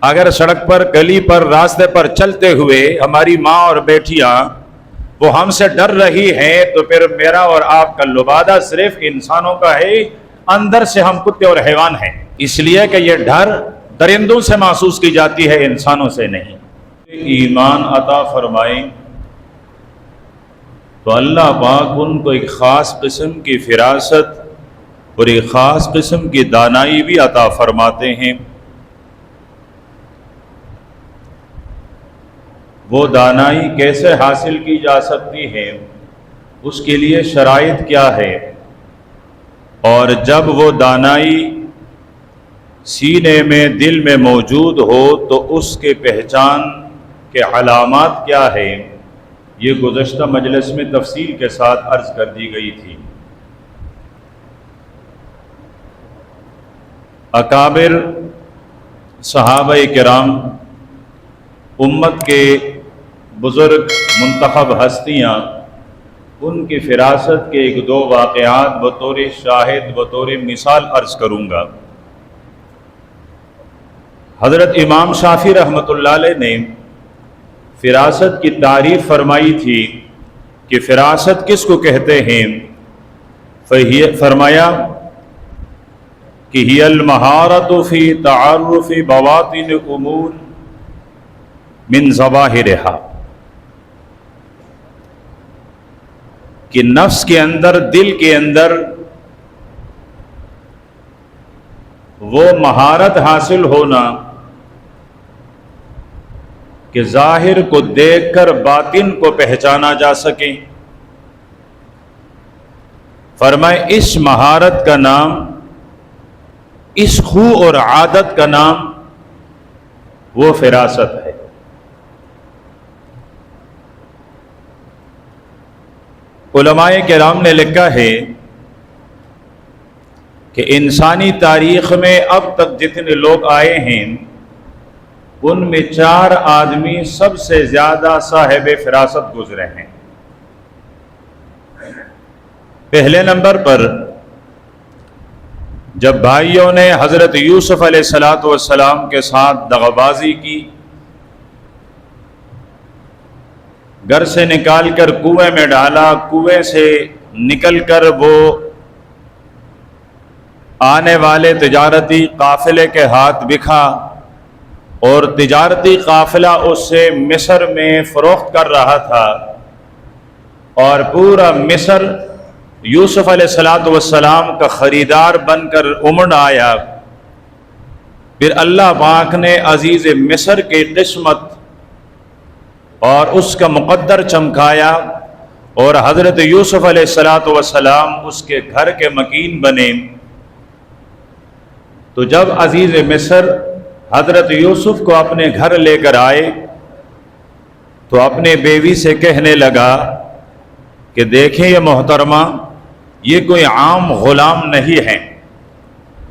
اگر سڑک پر، گلی پر، راستے پر چلتے ہوئے ہماری ماں اور بیٹیاں وہ ہم سے ڈر رہی ہیں تو پھر میرا اور آپ کا لبادہ صرف انسانوں کا ہے، اندر سے ہم کتے اور حیوان ہیں، اس لیے کہ یہ ڈر درندوں سے محسوس کی جاتی ہے، انسانوں سے نہیں۔ ایمان عطا فرمائیں تو اللہ پاک ان کو ایک خاص قسم کی فراست اور ایک خاص قسم کی دانائی بھی عطا فرماتے ہیں۔ وہ دانائی کیسے حاصل کی جا سکتی ہے، اس کے لیے شرائط کیا ہے، اور جب وہ دانائی سینے میں، دل میں موجود ہو تو اس کے پہچان کے علامات کیا ہے، یہ گزشتہ مجلس میں تفصیل کے ساتھ عرض کر دی گئی تھی۔ اکابر صحابہ کرام، امت کے بزرگ منتخب ہستیاں، ان کی فراست کے ایک دو واقعات بطور شاہد، بطور مثال عرض کروں گا۔ حضرت امام شافعی رحمۃ اللہ علیہ نے فراست کی تعریف فرمائی تھی کہ فراست کس کو کہتے ہیں، فرمایا کہ ہی المہارت فی تعارف بواطن امور من ظواہرہا، کہ نفس کے اندر، دل کے اندر وہ مہارت حاصل ہونا کہ ظاہر کو دیکھ کر باطن کو پہچانا جا سکے۔ فرمائے اس مہارت کا نام، اس خو اور عادت کا نام وہ فراست ہے۔ علماء کرام نے لکھا ہے کہ انسانی تاریخ میں اب تک جتنے لوگ آئے ہیں ان میں 4 آدمی سب سے زیادہ صاحب فراست گزرے ہیں۔ پہلے نمبر پر جب بھائیوں نے حضرت یوسف علیہ السلام کے ساتھ دغابازی کی، گھر سے نکال کر کنویں میں ڈالا، کنویں سے نکل کر وہ آنے والے تجارتی قافلے کے ہاتھ بکھا، اور تجارتی قافلہ اس سے مصر میں فروخت کر رہا تھا، اور پورا مصر یوسف علیہ السلام کا خریدار بن کر امڑ آیا۔ پھر اللہ پاک نے عزیز مصر کی قسمت اور اس کا مقدر چمکایا، اور حضرت یوسف علیہ السلام اس کے گھر کے مکین بنے۔ تو جب عزیز مصر حضرت یوسف کو اپنے گھر لے کر آئے تو اپنے بیوی سے کہنے لگا کہ دیکھیں یہ محترمہ، یہ کوئی عام غلام نہیں ہے،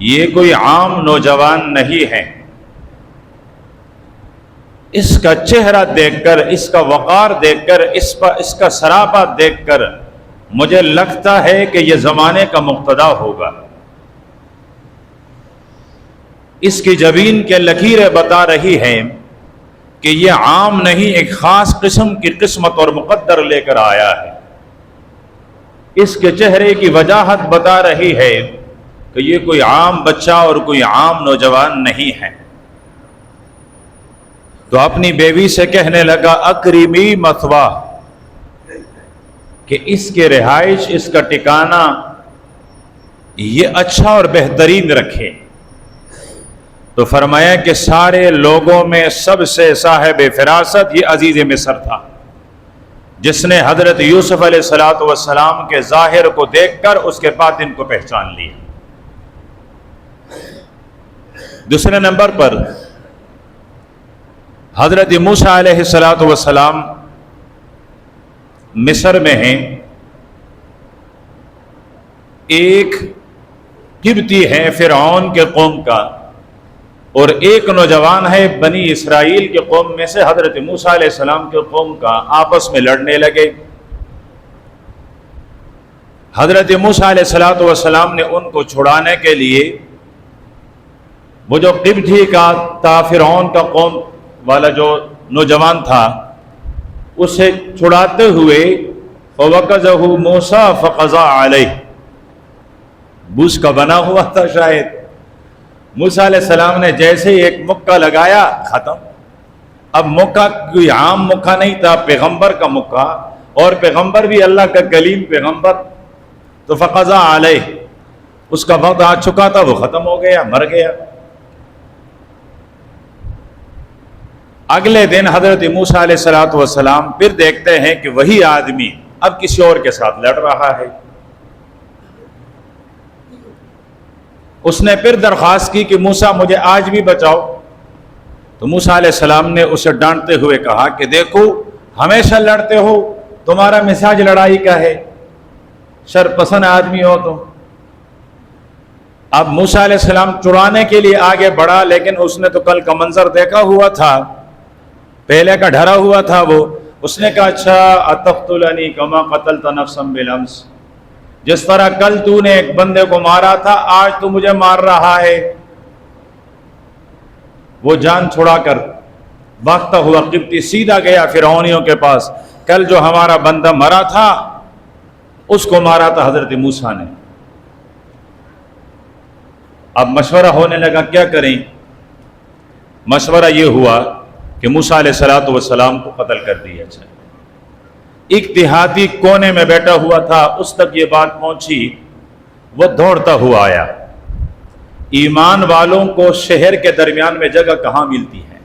یہ کوئی عام نوجوان نہیں ہے، اس کا چہرہ دیکھ کر، اس کا وقار دیکھ کر، اس کا سراپا دیکھ کر مجھے لگتا ہے کہ یہ زمانے کا مقتدا ہوگا۔ اس کی جبین کے لکیریں بتا رہی ہیں کہ یہ عام نہیں، ایک خاص قسم کی قسمت اور مقدر لے کر آیا ہے۔ اس کے چہرے کی وجاہت بتا رہی ہے کہ یہ کوئی عام بچہ اور کوئی عام نوجوان نہیں ہے۔ تو اپنی بیوی سے کہنے لگا اکرمی مثوا، کہ اس کے رہائش، اس کا ٹھکانہ یہ اچھا اور بہترین رکھے۔ تو فرمایا کہ سارے لوگوں میں سب سے صاحب فراست یہ عزیز مصر تھا، جس نے حضرت یوسف علیہ السلام کے ظاہر کو دیکھ کر اس کے باطن کو پہچان لیا۔ دوسرے نمبر پر حضرت موسیٰ علیہ السلام مصر میں ہیں، ایک قبطی ہے فرعون کے قوم کا، اور ایک نوجوان ہے بنی اسرائیل کے قوم میں سے حضرت موسیٰ علیہ السلام کے قوم کا، آپس میں لڑنے لگے۔ حضرت موسیٰ علیہ السلام نے ان کو چھڑانے کے لیے وہ جو قبطی کا تھا، فرعون کا قوم والا جو نوجوان تھا، اسے چھڑاتے ہوئے فوقذہ موسیٰ فقضا علیہ، بوس کا بنا ہوا تھا شاید، موسیٰ علیہ السلام نے جیسے ہی ایک مکہ لگایا ختم۔ اب مکہ کوئی عام مکہ نہیں تھا، پیغمبر کا مکہ، اور پیغمبر بھی اللہ کا کلیم پیغمبر، تو فقضا علیہ، اس کا وقت آ چکا تھا، وہ ختم ہو گیا، مر گیا۔ اگلے دن حضرت موسیٰ علیہ السلام پھر دیکھتے ہیں کہ وہی آدمی اب کسی اور کے ساتھ لڑ رہا ہے۔ اس نے پھر درخواست کی کہ موسیٰ مجھے آج بھی بچاؤ، تو موسیٰ علیہ السلام نے اسے ڈانٹتے ہوئے کہا کہ دیکھو ہمیشہ لڑتے ہو، تمہارا مزاج لڑائی کا ہے، شر پسند آدمی ہو تم۔ اب موسیٰ علیہ السلام چڑانے کے لیے آگے بڑھا، لیکن اس نے تو کل کا منظر دیکھا ہوا تھا، پہلے کا ڈرا ہوا تھا وہ۔ اس نے کہا اچھا اتقتلنی کما قتلت نفسا بالامس، جس طرح کل تو نے ایک بندے کو مارا تھا، آج تو مجھے مار رہا ہے۔ وہ جان چھڑا کر بھاگتا ہوا قبطی سیدھا گیا فرعونیوں کے پاس، کل جو ہمارا بندہ مرا تھا اس کو مارا تھا حضرت موسیٰ نے۔ اب مشورہ ہونے لگا کیا کریں؟ مشورہ یہ ہوا کہ موسیٰ علیہ السلام کو قتل کر دیا جائے۔ ایک دیہاتی کونے میں بیٹھا ہوا تھا، اس تک یہ بات پہنچی، وہ دوڑتا ہوا آیا۔ ایمان والوں کو شہر کے درمیان میں جگہ کہاں ملتی ہے،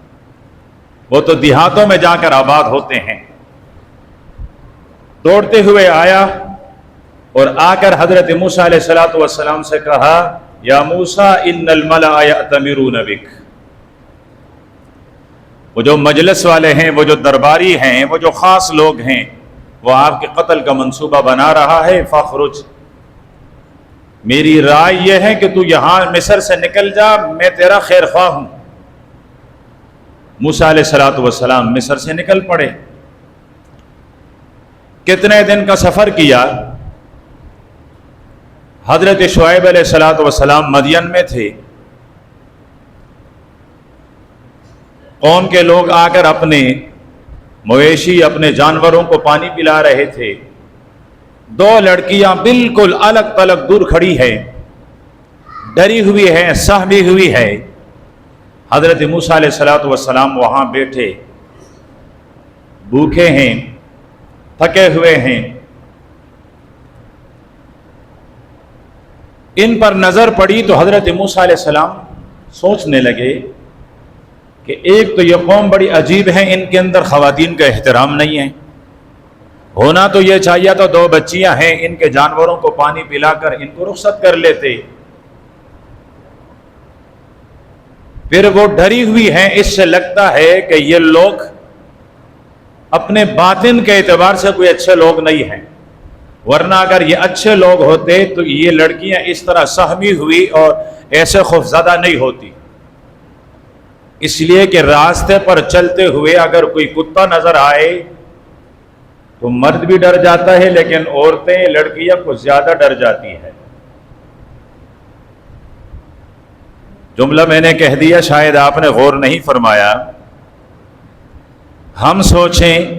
وہ تو دیہاتوں میں جا کر آباد ہوتے ہیں۔ دوڑتے ہوئے آیا اور آ کر حضرت موسیٰ علیہ السلام سے کہا یا موسیٰ ان الملأ یأتمرون بک، وہ جو مجلس والے ہیں، وہ جو درباری ہیں، وہ جو خاص لوگ ہیں، وہ آپ کے قتل کا منصوبہ بنا رہا ہے، فاخرج، میری رائے یہ ہے کہ تو یہاں مصر سے نکل جا، میں تیرا خیر خواہ ہوں۔ موسیٰ علیہ السلام مصر سے نکل پڑے۔ کتنے دن کا سفر کیا؟ حضرت شعیب علیہ السلام مدین میں تھے، قوم کے لوگ آ کر اپنے مویشی، اپنے جانوروں کو پانی پلا رہے تھے۔ دو لڑکیاں بالکل الگ تلگ دور کھڑی ہیں، ڈری ہوئی ہیں، سہمی ہوئی ہے۔ حضرت موسیٰ علیہ السلام وہاں بیٹھے، بھوکے ہیں، تھکے ہوئے ہیں۔ ان پر نظر پڑی تو حضرت موسیٰ علیہ السلام سوچنے لگے کہ ایک تو یہ قوم بڑی عجیب ہے، ان کے اندر خواتین کا احترام نہیں ہے، ہونا تو یہ چاہیے تو دو بچیاں ہیں، ان کے جانوروں کو پانی پلا کر ان کو رخصت کر لیتے۔ پھر وہ ڈری ہوئی ہیں، اس سے لگتا ہے کہ یہ لوگ اپنے باطن کے اعتبار سے کوئی اچھے لوگ نہیں ہیں، ورنہ اگر یہ اچھے لوگ ہوتے تو یہ لڑکیاں اس طرح سہمی ہوئی اور ایسے خوفزدہ نہیں ہوتی۔ اس لیے کہ راستے پر چلتے ہوئے اگر کوئی کتا نظر آئے تو مرد بھی ڈر جاتا ہے، لیکن عورتیں، لڑکیاں کچھ زیادہ ڈر جاتی ہیں۔ جملہ میں نے کہہ دیا، شاید آپ نے غور نہیں فرمایا۔ ہم سوچیں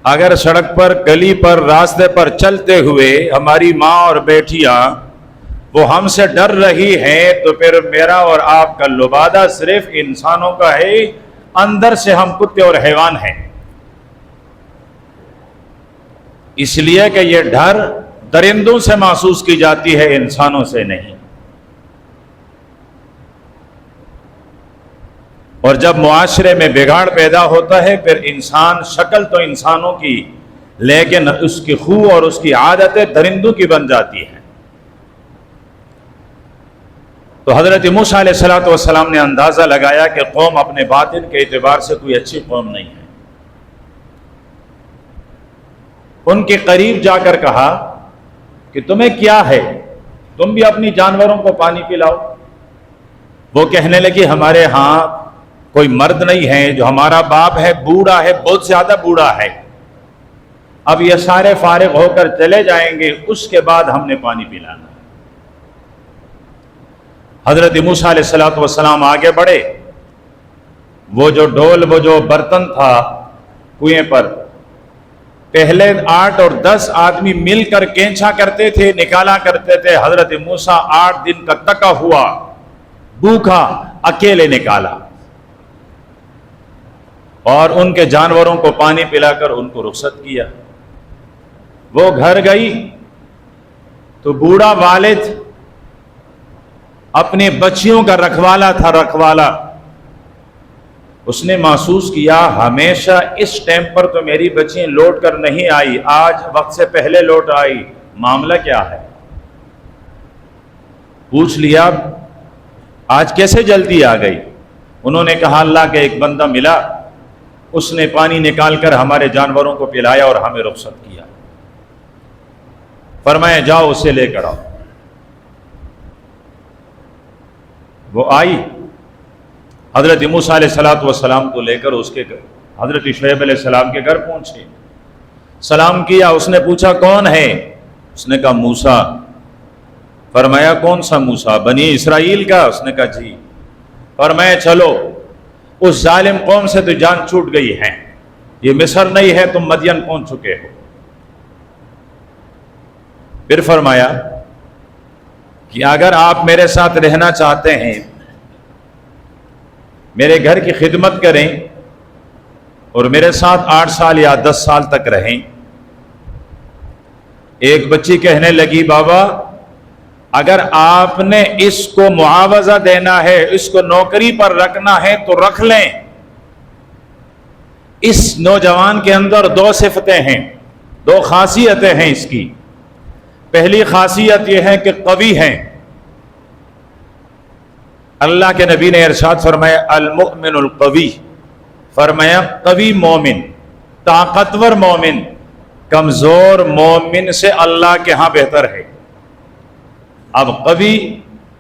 اگر سڑک پر، گلی پر، راستے پر چلتے ہوئے ہماری ماں اور بیٹیاں وہ ہم سے ڈر رہی ہیں، تو پھر میرا اور آپ کا لبادہ صرف انسانوں کا ہے، اندر سے ہم کتے اور حیوان ہیں۔ اس لیے کہ یہ ڈر درندوں سے محسوس کی جاتی ہے، انسانوں سے نہیں۔ اور جب معاشرے میں بگاڑ پیدا ہوتا ہے، پھر انسان، شکل تو انسانوں کی، لیکن اس کی خو اور اس کی عادتیں درندوں کی بن جاتی ہیں۔ تو حضرت موسیٰ علیہ السلام نے اندازہ لگایا کہ قوم اپنے باطن کے اعتبار سے کوئی اچھی قوم نہیں ہے۔ ان کے قریب جا کر کہا کہ تمہیں کیا ہے، تم بھی اپنی جانوروں کو پانی پلاؤ۔ وہ کہنے لگی ہمارے ہاں کوئی مرد نہیں ہے، جو ہمارا باپ ہے بوڑھا ہے، بہت زیادہ بوڑھا ہے، اب یہ سارے فارغ ہو کر چلے جائیں گے، اس کے بعد ہم نے پانی پلانا۔ حضرت موسیٰ علیہ السلام آگے بڑھے. وہ جو ڈول، وہ جو برتن تھا کنویں پر، پہلے 8 اور 10 آدمی مل کر کینچا کرتے تھے، نکالا کرتے تھے. حضرت موسیٰ 8 دن کا تکا ہوا بھوکا اکیلے نکالا، اور ان کے جانوروں کو پانی پلا کر ان کو رخصت کیا. وہ گھر گئی تو بوڑھا والد اپنے بچیوں کا رکھوالا تھا، رکھوالا. اس نے محسوس کیا ہمیشہ اس ٹائم پر تو میری بچیاں لوٹ کر نہیں آئی، آج وقت سے پہلے لوٹ آئی، معاملہ کیا ہے؟ پوچھ لیا آج کیسے جلدی آ گئی؟ انہوں نے کہا اللہ کا ایک بندہ ملا، اس نے پانی نکال کر ہمارے جانوروں کو پلایا اور ہمیں رخصت کیا. فرمایا جاؤ اسے لے کر آؤ. وہ آئی، حضرت موسیٰ علیہ السلام کو لے کر اس کے گھر، حضرت شعیب علیہ السلام کے گھر پہنچے. سلام کیا. اس نے پوچھا کون ہے؟ اس نے کہا موسیٰ. فرمایا کون سا موسیٰ؟ بنی اسرائیل کا؟ اس نے کہا جی. فرمایا چلو اس ظالم قوم سے تو جان چھوٹ گئی ہے، یہ مصر نہیں ہے، تم مدین پہنچ چکے ہو. پھر فرمایا کہ اگر آپ میرے ساتھ رہنا چاہتے ہیں، میرے گھر کی خدمت کریں اور میرے ساتھ 8 سال یا 10 سال تک رہیں. ایک بچی کہنے لگی بابا اگر آپ نے اس کو معاوضہ دینا ہے، اس کو نوکری پر رکھنا ہے تو رکھ لیں. اس نوجوان کے اندر 2 صفتیں ہیں، 2 خاصیتیں ہیں اس کی. پہلی خاصیت یہ ہے کہ قوی ہیں. اللہ کے نبی نے ارشاد فرمایا المؤمن القوی، فرمایا قوی مومن، طاقتور مومن کمزور مومن سے اللہ کے ہاں بہتر ہے. اب قوی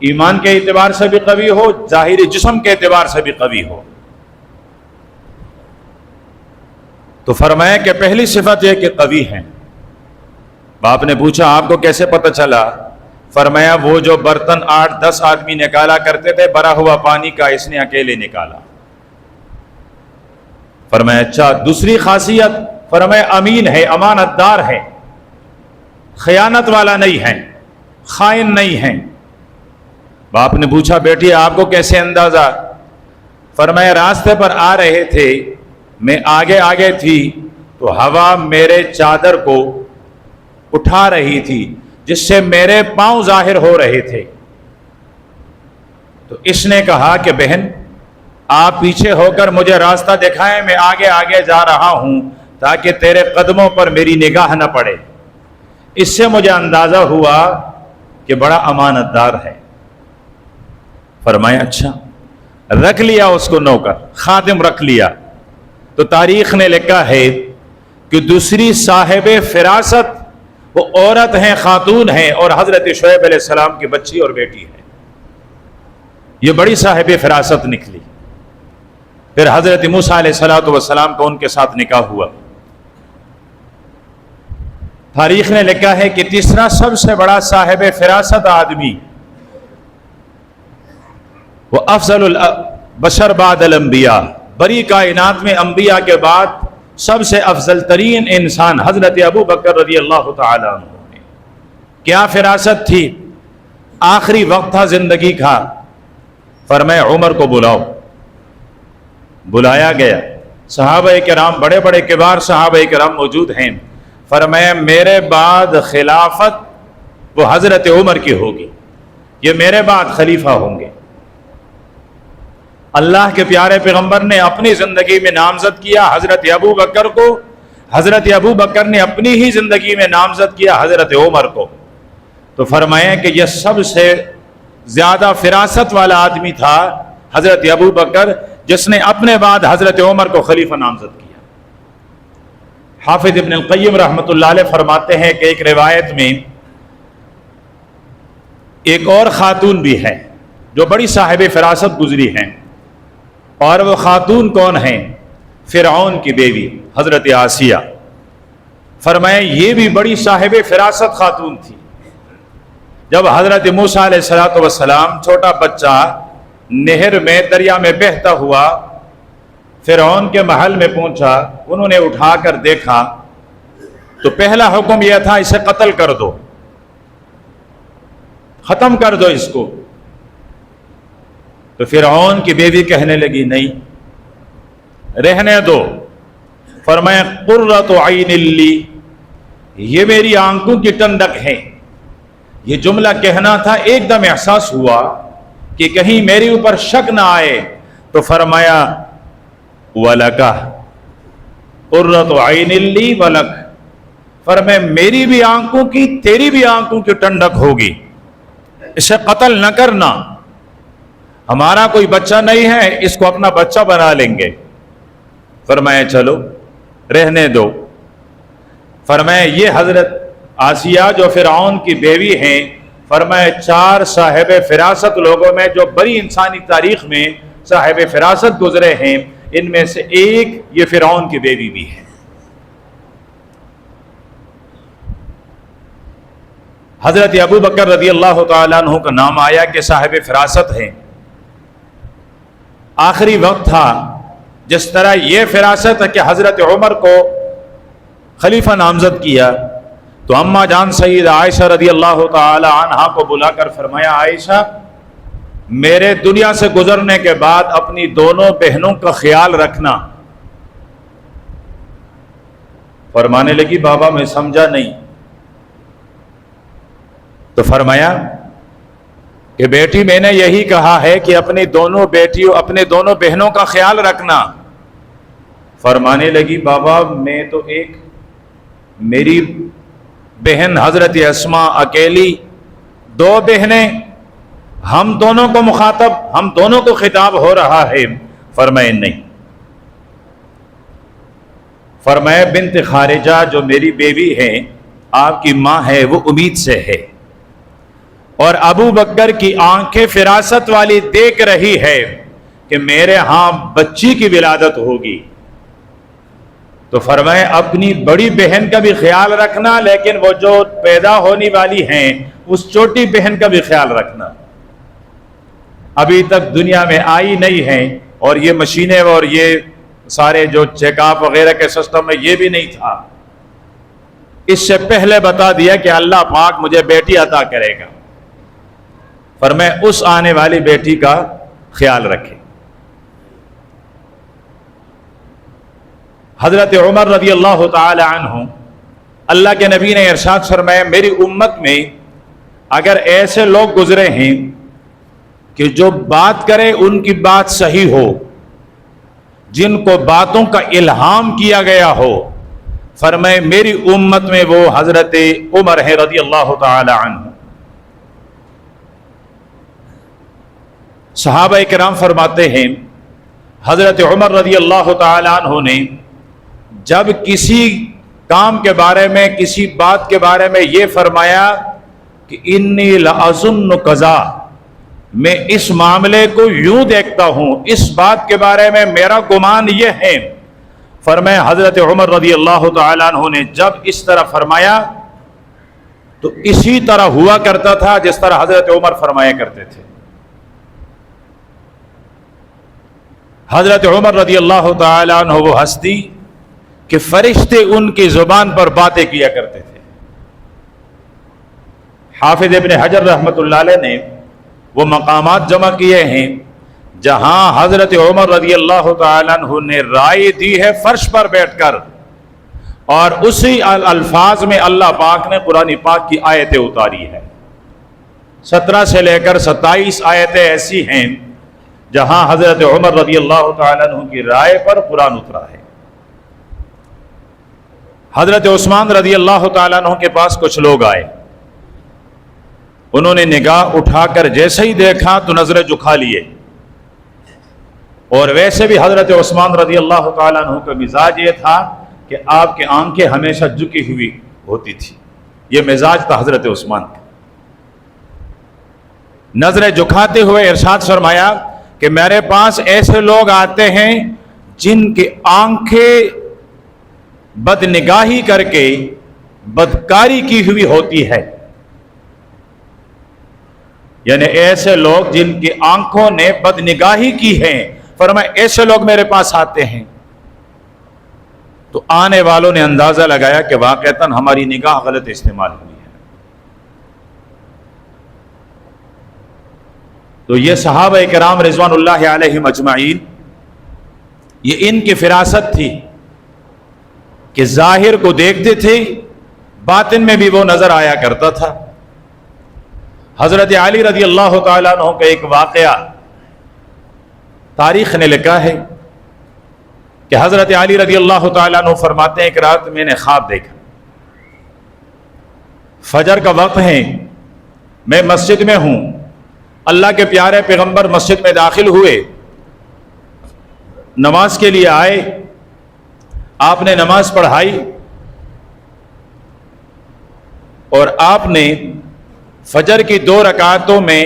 ایمان کے اعتبار سے بھی قوی ہو، ظاہری جسم کے اعتبار سے بھی قوی ہو. تو فرمایا کہ پہلی صفت یہ کہ قوی ہیں. باپ نے پوچھا آپ کو کیسے پتہ چلا؟ فرمایا وہ جو برتن 8-10 آدمی نکالا کرتے تھے بھرا ہوا پانی کا، اس نے اکیلے نکالا. فرمایا اچھا دوسری خاصیت؟ فرمایا امین ہے، امانت دار ہے، خیانت والا نہیں ہے، خائن نہیں ہے. باپ نے پوچھا بیٹی آپ کو کیسے اندازہ؟ فرمایا راستے پر آ رہے تھے، میں آگے آگے تھی تو ہوا میرے چادر کو اٹھا رہی تھی جس سے میرے پاؤں ظاہر ہو رہے تھے. تو اس نے کہا کہ بہن آپ پیچھے ہو کر مجھے راستہ دکھائیں، میں آگے آگے جا رہا ہوں تاکہ تیرے قدموں پر میری نگاہ نہ پڑے. اس سے مجھے اندازہ ہوا کہ بڑا امانت دار ہے. فرمایا اچھا. رکھ لیا اس کو نوکر، خادم رکھ لیا. تو تاریخ نے لکھا ہے کہ دوسری صاحب فراست وہ عورت ہیں، خاتون ہیں، اور حضرت شعیب علیہ السلام کی بچی اور بیٹی ہے. یہ بڑی صاحب فراست نکلی. پھر حضرت موسیٰ علیہ السلام کو ان کے ساتھ نکاح ہوا. تاریخ نے لکھا ہے کہ تیسرا سب سے بڑا صاحب فراست آدمی وہ افضل البشر بعد الانبیاء، بڑی کائنات میں انبیاء کے بعد سب سے افضل ترین انسان حضرت ابو بکر رضی اللہ تعالی عنہ. کیا فراست تھی؟ آخری وقت تھا زندگی کا. فرمایا عمر کو بلاؤ. بلایا گیا. صحابہ کرام، بڑے بڑے کبار صحابہ کرام موجود ہیں. فرمایا میرے بعد خلافت وہ حضرت عمر کی ہوگی، یہ میرے بعد خلیفہ ہوں گے. اللہ کے پیارے پیغمبر نے اپنی زندگی میں نامزد کیا حضرت ابو بکر کو، حضرت ابو بکر نے اپنی ہی زندگی میں نامزد کیا حضرت عمر کو. تو فرمایا کہ یہ سب سے زیادہ فراست والا آدمی تھا حضرت ابو بکر، جس نے اپنے بعد حضرت عمر کو خلیفہ نامزد کیا. حافظ ابن القیم رحمۃ اللہ علیہ فرماتے ہیں کہ ایک روایت میں ایک اور خاتون بھی ہے جو بڑی صاحب فراست گزری ہیں، اور وہ خاتون کون ہیں؟ فرعون کی بیوی حضرت آسیہ. فرمایا یہ بھی بڑی صاحب فراست خاتون تھی. جب حضرت موسیٰ علیہ السلام چھوٹا بچہ نہر میں دریا میں بہتا ہوا فرعون کے محل میں پہنچا، انہوں نے اٹھا کر دیکھا تو پہلا حکم یہ تھا اسے قتل کر دو، ختم کر دو اس کو۔ تو فرعون کی بیوی کہنے لگی نہیں رہنے دو، فرمایا قرۃ عین لی، یہ میری آنکھوں کی ٹھنڈک ہے۔ یہ جملہ کہنا تھا، ایک دم احساس ہوا کہ کہیں میرے اوپر شک نہ آئے، تو فرمایا وَلَكَ قُرَّةُ عَيْنٍ لِّي وَلَكَ، فرمایا میری بھی آنکھوں کی تیری بھی آنکھوں کی ٹھنڈک ہوگی، اسے قتل نہ کرنا، ہمارا کوئی بچہ نہیں ہے، اس کو اپنا بچہ بنا لیں گے۔ فرمایا چلو رہنے دو۔ فرمایا یہ حضرت آسیہ جو فرعون کی بیوی ہیں، فرمایا 4 صاحب فراست لوگوں میں جو بڑی انسانی تاریخ میں صاحب فراست گزرے ہیں، ان میں سے ایک یہ فرعون کی بیوی بھی ہے۔ حضرت ابو بکر رضی اللہ تعالیٰ عنہ کا نام آیا کہ صاحب فراست ہیں۔ آخری وقت تھا، جس طرح یہ فراست ہے کہ حضرت عمر کو خلیفہ نامزد کیا، تو اماں جان سید عائشہ رضی اللہ تعالی عنہا کو بلا کر فرمایا عائشہ میرے دنیا سے گزرنے کے بعد اپنی دونوں بہنوں کا خیال رکھنا۔ فرمانے لگی بابا میں سمجھا نہیں۔ تو فرمایا کہ بیٹی میں نے یہی کہا ہے کہ اپنے دونوں بہنوں کا خیال رکھنا۔ فرمانے لگی بابا میں تو میری بہن حضرت اسماء اکیلی، 2 بہنیں، ہم دونوں کو مخاطب، ہم دونوں کو خطاب ہو رہا ہے۔ فرمائے نہیں۔ فرمایا بنت خارجہ جو میری بیوی ہے، آپ کی ماں ہے، وہ امید سے ہے، اور ابو بکر کی آنکھیں فراست والی دیکھ رہی ہے کہ میرے ہاں بچی کی ولادت ہوگی۔ تو فرمایا اپنی بڑی بہن کا بھی خیال رکھنا، لیکن وہ جو پیدا ہونے والی ہیں اس چھوٹی بہن کا بھی خیال رکھنا، ابھی تک دنیا میں آئی نہیں ہیں، اور یہ مشینیں اور یہ سارے جو چیک اپ وغیرہ کے سسٹم میں یہ بھی نہیں تھا۔ اس سے پہلے بتا دیا کہ اللہ پاک مجھے بیٹی عطا کرے گا۔ فرمایا اس آنے والی بیٹی کا خیال رکھے۔ حضرت عمر رضی اللہ تعالی عنہ، اللہ کے نبی نے ارشاد فرمایا میری امت میں اگر ایسے لوگ گزرے ہیں کہ جو بات کرے ان کی بات صحیح ہو، جن کو باتوں کا الہام کیا گیا ہو، فرمائے میری امت میں وہ حضرت عمر ہے رضی اللہ تعالی عنہ۔ صحابہ کرام فرماتے ہیں حضرت عمر رضی اللہ تعالی عنہ نے جب کسی کام کے بارے میں، کسی بات کے بارے میں یہ فرمایا کہ انی لأظن کذا، میں اس معاملے کو یوں دیکھتا ہوں، اس بات کے بارے میں میرا گمان یہ ہے، فرمایا حضرت عمر رضی اللہ تعالیٰ عنہ نے جب اس طرح فرمایا تو اسی طرح ہوا کرتا تھا جس طرح حضرت عمر فرمایا کرتے تھے۔ حضرت عمر رضی اللہ تعالیٰ عنہ وہ ہستی کہ فرشتے ان کی زبان پر باتیں کیا کرتے تھے۔ حافظ ابن حجر رحمۃ اللہ علیہ نے وہ مقامات جمع کیے ہیں جہاں حضرت عمر رضی اللہ تعالیٰ عنہ نے رائے دی ہے فرش پر بیٹھ کر، اور اسی الفاظ میں اللہ پاک نے قرآن پاک کی آیتیں اتاری ہے۔ 17 سے لے کر 27 آیتیں ایسی ہیں جہاں حضرت عمر رضی اللہ تعالیٰ عنہ کی رائے پر قرآن اترا ہے۔ حضرت عثمان رضی اللہ تعالیٰ عنہ کے پاس کچھ لوگ آئے، انہوں نے نگاہ اٹھا کر جیسے ہی دیکھا تو نظریں جھکا لیے، اور ویسے بھی حضرت عثمان رضی اللہ تعالیٰ عنہ کا مزاج یہ تھا کہ آپ کی آنکھیں ہمیشہ جھکی ہوئی ہوتی تھی، یہ مزاج تھا حضرت عثمان کا۔ نظریں جھکاتے ہوئے ارشاد فرمایا کہ میرے پاس ایسے لوگ آتے ہیں جن کی آنکھیں بدنگاہی کر کے بدکاری کی ہوئی ہوتی ہے، یعنی ایسے لوگ جن کی آنکھوں نے بدنگاہی کی ہے، فرمایا ایسے لوگ میرے پاس آتے ہیں۔ تو آنے والوں نے اندازہ لگایا کہ واقعتاً ہماری نگاہ غلط استعمال ہوئی ہے۔ تو یہ صحابہ کرام رضوان اللہ علیہم اجمعین، یہ ان کی فراست تھی کہ ظاہر کو دیکھتے تھے، باطن میں بھی وہ نظر آیا کرتا تھا۔ حضرت علی رضی اللہ تعالیٰ عنہ کا ایک واقعہ تاریخ نے لکھا ہے کہ حضرت علی رضی اللہ تعالیٰ عنہ فرماتے ہیں کہ رات میں نے خواب دیکھا، فجر کا وقت ہے، میں مسجد میں ہوں، اللہ کے پیارے پیغمبر مسجد میں داخل ہوئے، نماز کے لیے آئے، آپ نے نماز پڑھائی اور آپ نے فجر کی 2 رکعتوں میں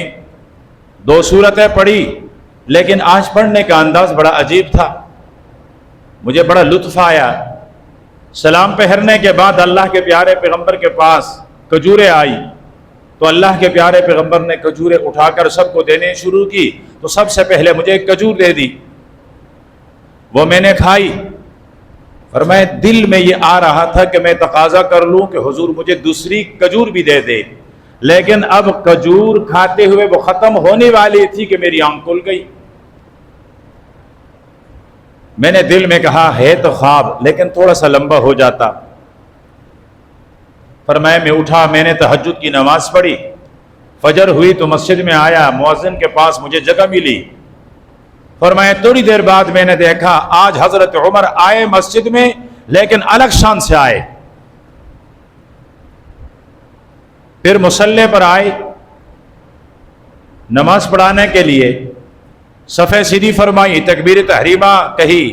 2 سورتیں پڑھی، لیکن آج پڑھنے کا انداز بڑا عجیب تھا، مجھے بڑا لطف آیا۔ سلام پھیرنے کے بعد اللہ کے پیارے پیغمبر کے پاس کھجوریں آئی، تو اللہ کے پیارے پیغمبر نے کھجوریں اٹھا کر سب کو دینے شروع کی، تو سب سے پہلے مجھے ایک کھجور دے دی، وہ میں نے کھائی۔ فرمایا دل میں یہ آ رہا تھا کہ میں تقاضا کر لوں کہ حضور مجھے دوسری کھجور بھی دے دے، لیکن اب کھجور کھاتے ہوئے وہ ختم ہونے والی تھی کہ میری آنکھ کھل گئی۔ میں نے دل میں کہا ہے تو خواب، لیکن تھوڑا سا لمبا ہو جاتا۔ فرمایا میں اٹھا، میں نے تہجد کی نماز پڑھی، فجر ہوئی تو مسجد میں آیا، مؤذن کے پاس مجھے جگہ ملی۔ فرمایا تھوڑی دیر بعد میں نے دیکھا آج حضرت عمر آئے مسجد میں، لیکن الگ شان سے آئے۔ پھر مصلی پر آئے نماز پڑھانے کے لیے، صفیں سیدھی فرمائی، تکبیر تحریمہ کہی،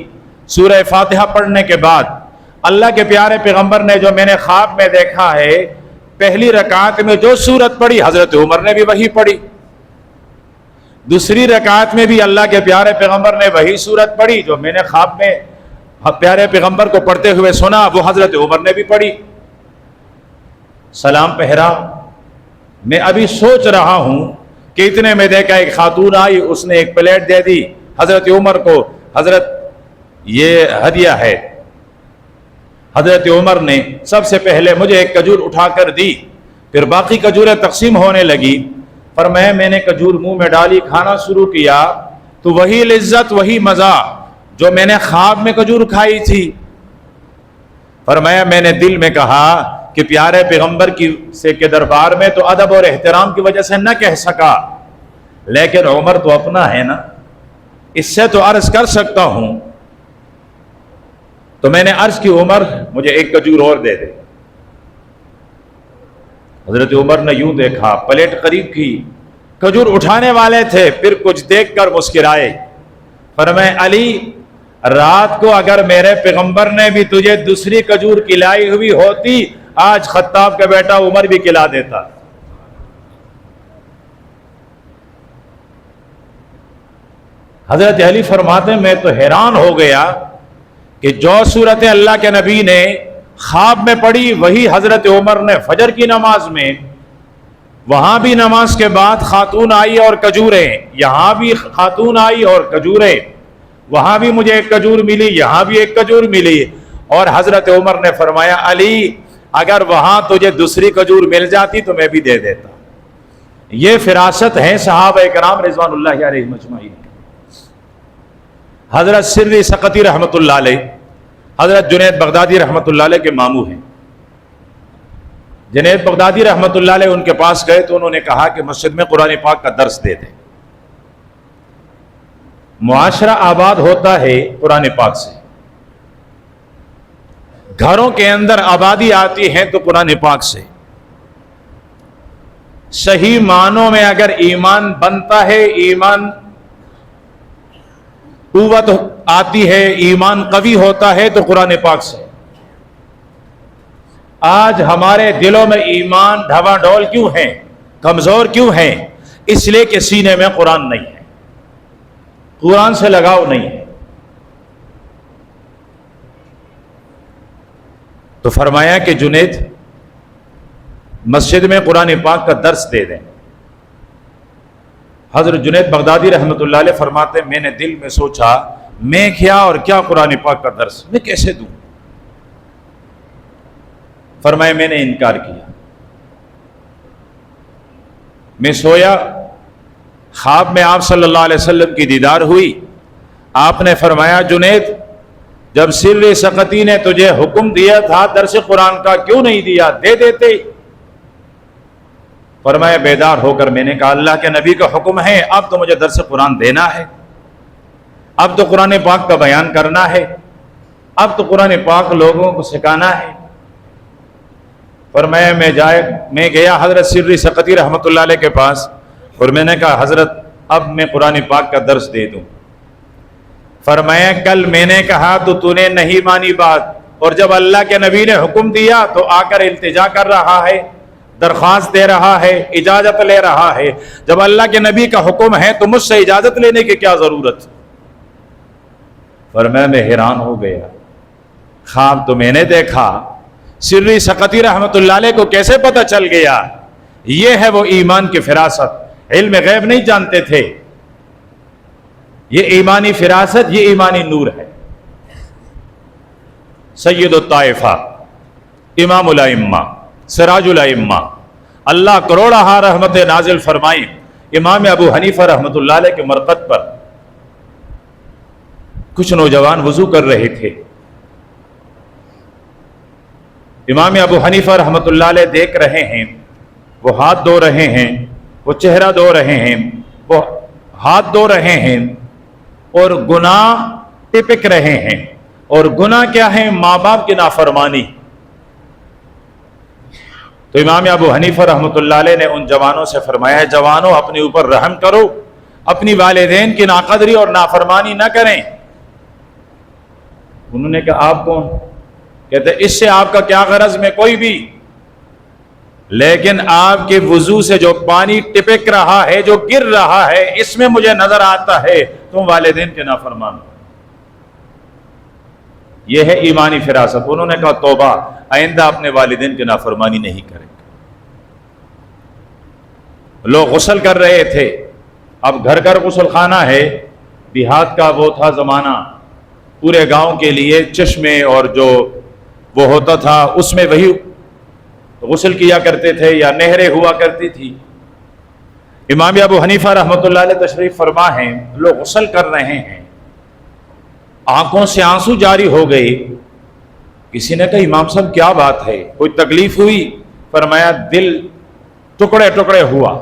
سورہ فاتحہ پڑھنے کے بعد اللہ کے پیارے پیغمبر نے جو میں نے خواب میں دیکھا ہے، پہلی رکعت میں جو سورت پڑھی حضرت عمر نے بھی وہی پڑھی، دوسری رکعت میں بھی اللہ کے پیارے پیغمبر نے وہی سورت پڑھی جو میں نے خواب میں پیارے پیغمبر کو پڑھتے ہوئے سنا، وہ حضرت عمر نے بھی پڑھی۔ سلام پہرا، میں ابھی سوچ رہا ہوں کہ اتنے میں دیکھا ایک خاتون آئی، اس نے ایک پلیٹ دے دی حضرت عمر کو، حضرت یہ ہدیہ ہے۔ حضرت عمر نے سب سے پہلے مجھے ایک کھجور اٹھا کر دی، پھر باقی کھجوریں تقسیم ہونے لگی۔ فرمایا میں نے کھجور منہ میں ڈالی، کھانا شروع کیا تو وہی لذت وہی مزہ جو میں نے خواب میں کھجور کھائی تھی۔ فرمایا میں نے دل میں کہا کہ پیارے پیغمبر کے دربار میں تو ادب اور احترام کی وجہ سے نہ کہہ سکا، لیکن عمر تو اپنا ہے نا، اس سے تو عرض کر سکتا ہوں۔ تو میں نے عرض کی عمر مجھے ایک کھجور اور دے دے۔ حضرت عمر نے یوں دیکھا، پلیٹ قریب کی، کھجور اٹھانے والے تھے، پھر کچھ دیکھ کر مسکرائے۔ فرمایا علی، رات کو اگر میرے پیغمبر نے بھی تجھے دوسری کھجور کھلائی ہوئی ہوتی، آج خطاب کا بیٹا عمر بھی کھلا دیتا۔ حضرت علی فرماتے ہیں میں تو حیران ہو گیا کہ جو صورتیں اللہ کے نبی نے خواب میں پڑھی وہی حضرت عمر نے فجر کی نماز میں، وہاں بھی نماز کے بعد خاتون آئی اور کھجوریں، یہاں بھی خاتون آئی اور کھجوریں، وہاں بھی مجھے ایک کھجور ملی، یہاں بھی ایک کھجور ملی، اور حضرت عمر نے فرمایا علی اگر وہاں تجھے دوسری کھجور مل جاتی تو میں بھی دے دیتا۔ یہ فراست ہے صحابہ کرام رضوان اللہ علیہم اجمعین۔ حضرت سری سقطی رحمۃ اللہ علیہ، حضرت جنید بغدادی رحمۃ اللہ علیہ کے ماموں ہیں۔ جنید بغدادی رحمۃ اللہ علیہ ان کے پاس گئے تو انہوں نے کہا کہ مسجد میں قرآن پاک کا درس دے دیں۔ معاشرہ آباد ہوتا ہے قرآن پاک سے، گھروں کے اندر آبادی آتی ہے تو قرآن پاک سے۔ صحیح معنوں میں اگر ایمان بنتا ہے، ایمان قوت آتی ہے، ایمان قوی ہوتا ہے تو قرآن پاک سے۔ آج ہمارے دلوں میں ایمان ڈھوا ڈول کیوں ہیں، کمزور کیوں ہیں؟ اس لیے کہ سینے میں قرآن نہیں ہے، قرآن سے لگاؤ نہیں ہے۔ تو فرمایا کہ جنید مسجد میں قرآن پاک کا درس دے دیں۔ حضرت جنید بغدادی رحمۃ اللہ علیہ فرماتے ہیں میں نے دل میں سوچا میں کیا اور کیا قرآن پاک کا درس میں کیسے دوں. فرمایا میں نے انکار کیا. میں سویا، خواب میں آپ صلی اللہ علیہ وسلم کی دیدار ہوئی. آپ نے فرمایا جنید جب سر سقطی نے تجھے حکم دیا تھا درس قرآن کا کیوں نہیں دیا، دے دیتے. فرمایا بیدار ہو کر میں نے کہا اللہ کے نبی کا حکم ہے، اب تو مجھے درس قرآن دینا ہے، اب تو قرآن پاک کا بیان کرنا ہے، اب تو قرآن پاک لوگوں کو سکھانا ہے. فرمایا میں گیا حضرت سری سقطی رحمۃ اللہ علیہ کے پاس اور میں نے کہا حضرت اب میں قرآن پاک کا درس دے دوں. فرمایا کل میں نے کہا تو نے نہیں مانی بات، اور جب اللہ کے نبی نے حکم دیا تو آ کر التجا کر رہا ہے، درخواست دے رہا ہے، اجازت لے رہا ہے. جب اللہ کے نبی کا حکم ہے تو مجھ سے اجازت لینے کی کیا ضرورت؟ فرمایا میں حیران ہو گیا، خواب تو میں نے دیکھا، سری سقطی رحمۃ اللہ علیہ کو کیسے پتہ چل گیا؟ یہ ہے وہ ایمان کی فراست. علم غیب نہیں جانتے تھے، یہ ایمانی فراست، یہ ایمانی نور ہے. سید الطائفہ، امام الائمہ، سراج الائمہ، اللہ کروڑہ رحمت نازل فرمائیں امام ابو حنیفہ رحمۃ اللہ علیہ کے مرقد پر. کچھ نوجوان وضو کر رہے تھے. امام ابو حنیفہ رحمۃ اللہ علیہ دیکھ رہے ہیں، وہ ہاتھ دھو رہے ہیں، وہ چہرہ دھو رہے ہیں، وہ ہاتھ دھو رہے ہیں اور گناہ ٹپک رہے ہیں. اور گناہ کیا ہے؟ ماں باپ کی نافرمانی. تو امام ابو حنیفہ رحمۃ اللہ علیہ نے ان جوانوں سے فرمایا جوانوں اپنے اوپر رحم کرو، اپنی والدین کی ناقدری اور نافرمانی نہ کریں. انہوں نے کہا آپ کون؟ کہتے اس سے آپ کا کیا غرض؟ میں کوئی بھی، لیکن آپ کے وضو سے جو پانی ٹپک رہا ہے، جو گر رہا ہے، اس میں مجھے نظر آتا ہے تم والدین کے نافرمان ہو. یہ ہے ایمانی فراست. انہوں نے کہا توبہ، آئندہ اپنے والدین کی نافرمانی نہیں کریں گے. لوگ غسل کر رہے تھے، اب گھر گھر غسل خانہ ہے، دیہات کا وہ تھا زمانہ، پورے گاؤں کے لیے چشمے اور جو وہ ہوتا تھا اس میں وہی غسل کیا کرتے تھے یا نہریں ہوا کرتی تھی. امام ابو حنیفہ رحمۃ اللہ علیہ تشریف فرما ہیں، لوگ غسل کر رہے ہیں، آنکھوں سے آنسو جاری ہو گئے. کسی نے کہا امام صاحب کیا بات ہے، کوئی تکلیف ہوئی؟ فرمایا دل ٹکڑے ٹکڑے ہوا.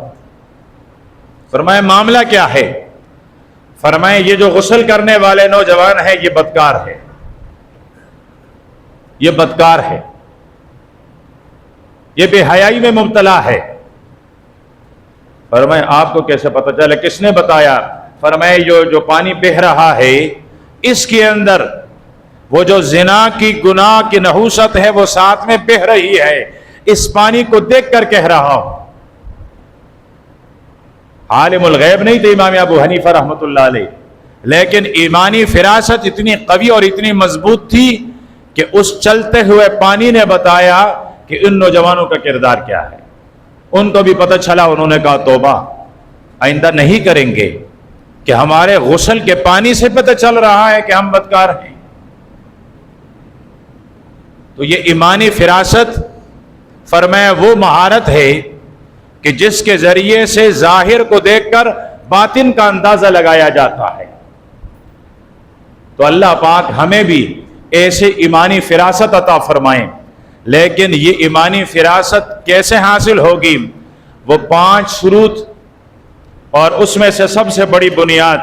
فرمایا معاملہ کیا ہے؟ فرمایا یہ جو غسل کرنے والے نوجوان ہیں یہ بدکار ہے، یہ بدکار ہے، یہ بے حیائی میں مبتلا ہے. فرمایا آپ کو کیسے پتہ چلا؟ کس نے بتایا؟ فرمایا جو پانی بہہ رہا ہے اس کے اندر وہ جو زنا کی گناہ کی نحوست ہے وہ ساتھ میں بہہ رہی ہے، اس پانی کو دیکھ کر کہہ رہا ہوں. عالم الغیب نہیں تھے امام ابو حنیفہ رحمۃ اللہ علیہ، لیکن ایمانی فراست اتنی قوی اور اتنی مضبوط تھی کہ اس چلتے ہوئے پانی نے بتایا کہ ان نوجوانوں کا کردار کیا ہے. ان کو بھی پتہ چلا، انہوں نے کہا توبہ، آئندہ نہیں کریں گے. کہ ہمارے غسل کے پانی سے پتہ چل رہا ہے کہ ہم بدکار ہیں. تو یہ ایمانی فراست فرمایا وہ مہارت ہے کہ جس کے ذریعے سے ظاہر کو دیکھ کر باطن کا اندازہ لگایا جاتا ہے. تو اللہ پاک ہمیں بھی ایسے ایمانی فراست عطا فرمائیں. لیکن یہ ایمانی فراست کیسے حاصل ہوگی؟ وہ 5 شروط، اور اس میں سے سب سے بڑی بنیاد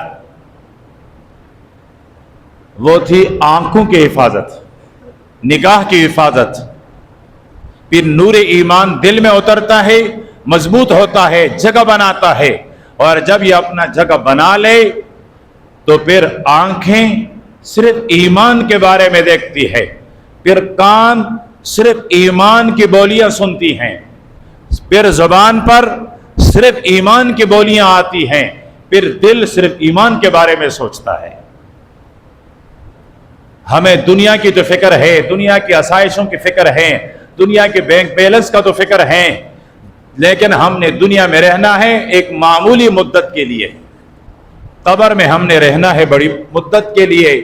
وہ تھی آنکھوں کی حفاظت، نگاہ کی حفاظت. پھر نور ایمان دل میں اترتا ہے، مضبوط ہوتا ہے، جگہ بناتا ہے، اور جب یہ اپنا جگہ بنا لے تو پھر آنکھیں صرف ایمان کے بارے میں دیکھتی ہے، پھر کان صرف ایمان کی بولیاں سنتی ہیں، پھر زبان پر صرف ایمان کی بولیاں آتی ہیں، پھر دل صرف ایمان کے بارے میں سوچتا ہے. ہمیں دنیا کی تو فکر ہے، دنیا کی آسائشوں کی فکر ہے، دنیا کے بینک بیلنس کا تو فکر ہے، لیکن ہم نے دنیا میں رہنا ہے ایک معمولی مدت کے لیے، قبر میں ہم نے رہنا ہے بڑی مدت کے لیے،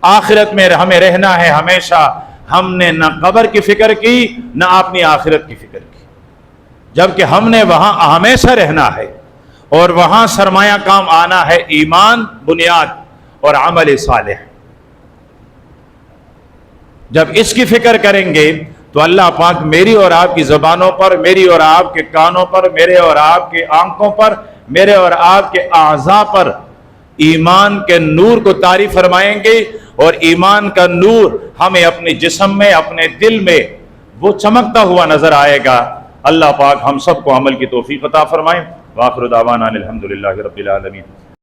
آخرت میں ہمیں رہنا ہے ہمیشہ۔ ہم نے نہ قبر کی فکر کی نہ اپنی آخرت کی فکر کی، جبکہ ہم نے وہاں ہمیشہ رہنا ہے، اور وہاں سرمایہ کام آنا ہے ایمان بنیاد اور عمل صالح۔ جب اس کی فکر کریں گے تو اللہ پاک میری اور آپ کی زبانوں پر، میری اور آپ کے کانوں پر، میرے اور آپ کے آنکھوں پر، میرے اور آپ کے اعضاء پر ایمان کے نور کو طاری فرمائیں گے، اور ایمان کا نور ہمیں اپنے جسم میں، اپنے دل میں وہ چمکتا ہوا نظر آئے گا۔ اللہ پاک ہم سب کو عمل کی توفیق عطا فرمائیں۔ وآخر دعوانا الحمدللہ رب العالمین۔